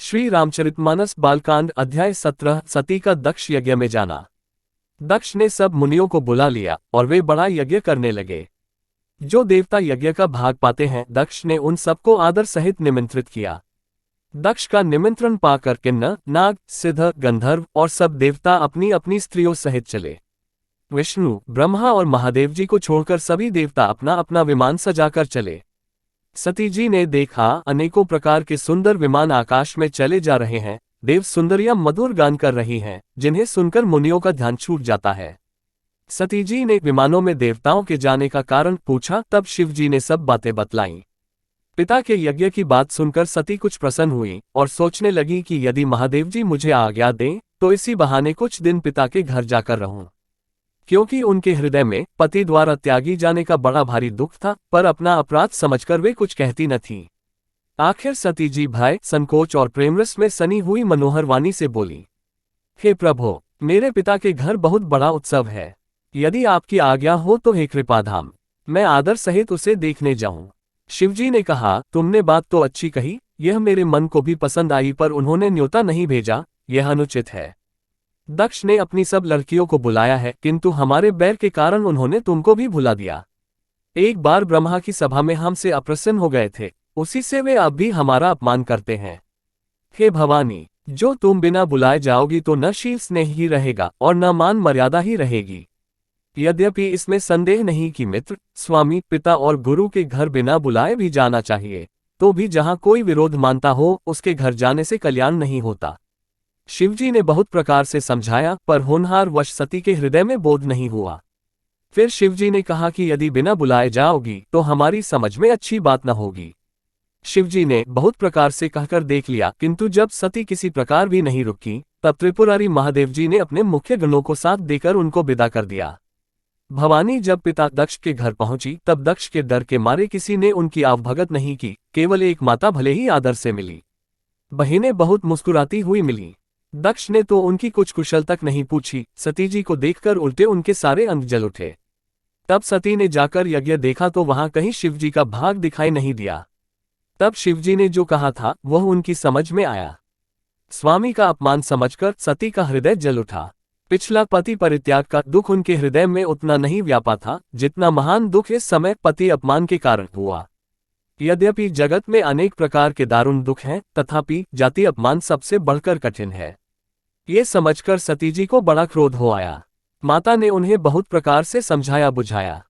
श्री रामचरितमानस बालकांड अध्याय 17 सती का दक्ष यज्ञ में जाना। दक्ष ने सब मुनियों को बुला लिया और वे बड़ा यज्ञ करने लगे। जो देवता यज्ञ का भाग पाते हैं, दक्ष ने उन सबको आदर सहित निमंत्रित किया। दक्ष का निमंत्रण पाकर किन्नर, नाग, सिद्ध, गंधर्व और सब देवता अपनी अपनी स्त्रियों सहित चले। विष्णु, ब्रह्मा और महादेव जी को छोड़कर सभी देवता अपना अपना विमान सजाकर चले। सती जी ने देखा अनेकों प्रकार के सुंदर विमान आकाश में चले जा रहे हैं। देव सुंदरियां मधुर गान कर रही हैं, जिन्हें सुनकर मुनियों का ध्यान छूट जाता है। सती जी ने विमानों में देवताओं के जाने का कारण पूछा, तब शिव जी ने सब बातें बतलाईं। पिता के यज्ञ की बात सुनकर सती कुछ प्रसन्न हुई और सोचने लगी कि यदि महादेव जी मुझे आज्ञा दें तो इसी बहाने कुछ दिन पिता के घर जाकर रहूं, क्योंकि उनके हृदय में पति द्वारा त्यागी जाने का बड़ा भारी दुख था, पर अपना अपराध समझकर वे कुछ कहती न थीं। आखिर सती जी भय, संकोच और प्रेमरस में सनी हुई मनोहर वाणी से बोली, हे प्रभो, मेरे पिता के घर बहुत बड़ा उत्सव है। यदि आपकी आज्ञा हो तो हे कृपाधाम, मैं आदर सहित उसे देखने जाऊं। शिवजी ने कहा, तुमने बात तो अच्छी कही, यह मेरे मन को भी पसंद आई, पर उन्होंने न्योता नहीं भेजा, यह अनुचित है। दक्ष ने अपनी सब लड़कियों को बुलाया है, किंतु हमारे बैर के कारण उन्होंने तुमको भी भुला दिया। एक बार ब्रह्मा की सभा में हमसे अप्रसन्न हो गए थे, उसी से वे अब भी हमारा अपमान करते हैं। हे भवानी, जो तुम बिना बुलाए जाओगी तो न शील स्नेह ही रहेगा और न मान मर्यादा ही रहेगी। यद्यपि इसमें संदेह नहीं कि मित्र, स्वामी, पिता और गुरु के घर बिना बुलाए भी जाना चाहिए, तो भी जहां कोई विरोध मानता हो उसके घर जाने से कल्याण नहीं होता। शिवजी ने बहुत प्रकार से समझाया, पर होनहार वश सती के हृदय में बोध नहीं हुआ। फिर शिवजी ने कहा कि यदि बिना बुलाए जाओगी तो हमारी समझ में अच्छी बात न होगी। शिवजी ने बहुत प्रकार से कहकर देख लिया, किंतु जब सती किसी प्रकार भी नहीं रुकी, तब त्रिपुरारी महादेव जी ने अपने मुख्य गणों को साथ देकर उनको विदा कर दिया। भवानी जब पिता दक्ष के घर पहुंची, तब दक्ष के डर के मारे किसी ने उनकी आवभगत नहीं की, केवल एक माता भले ही आदर से मिली। बहिनें बहुत मुस्कुराती हुई मिली। दक्ष ने तो उनकी कुछ कुशल तक नहीं पूछी। सती जी को देखकर उल्टे उनके सारे अंग जल उठे। तब सती ने जाकर यज्ञ देखा तो वहां कहीं शिवजी का भाग दिखाई नहीं दिया। तब शिवजी ने जो कहा था वह उनकी समझ में आया। स्वामी का अपमान समझकर सती का हृदय जल उठा। पिछला पति परित्याग का दुख उनके हृदय में उतना नहीं व्यापा था जितना महान दुख इस समय पति अपमान के कारण हुआ। यद्यपि जगत में अनेक प्रकार के दारुण दुख हैं, तथापि जाति अपमान सबसे बढ़कर कठिन है। ये समझकर सती जी को बड़ा क्रोध हो आया। माता ने उन्हें बहुत प्रकार से समझाया बुझाया।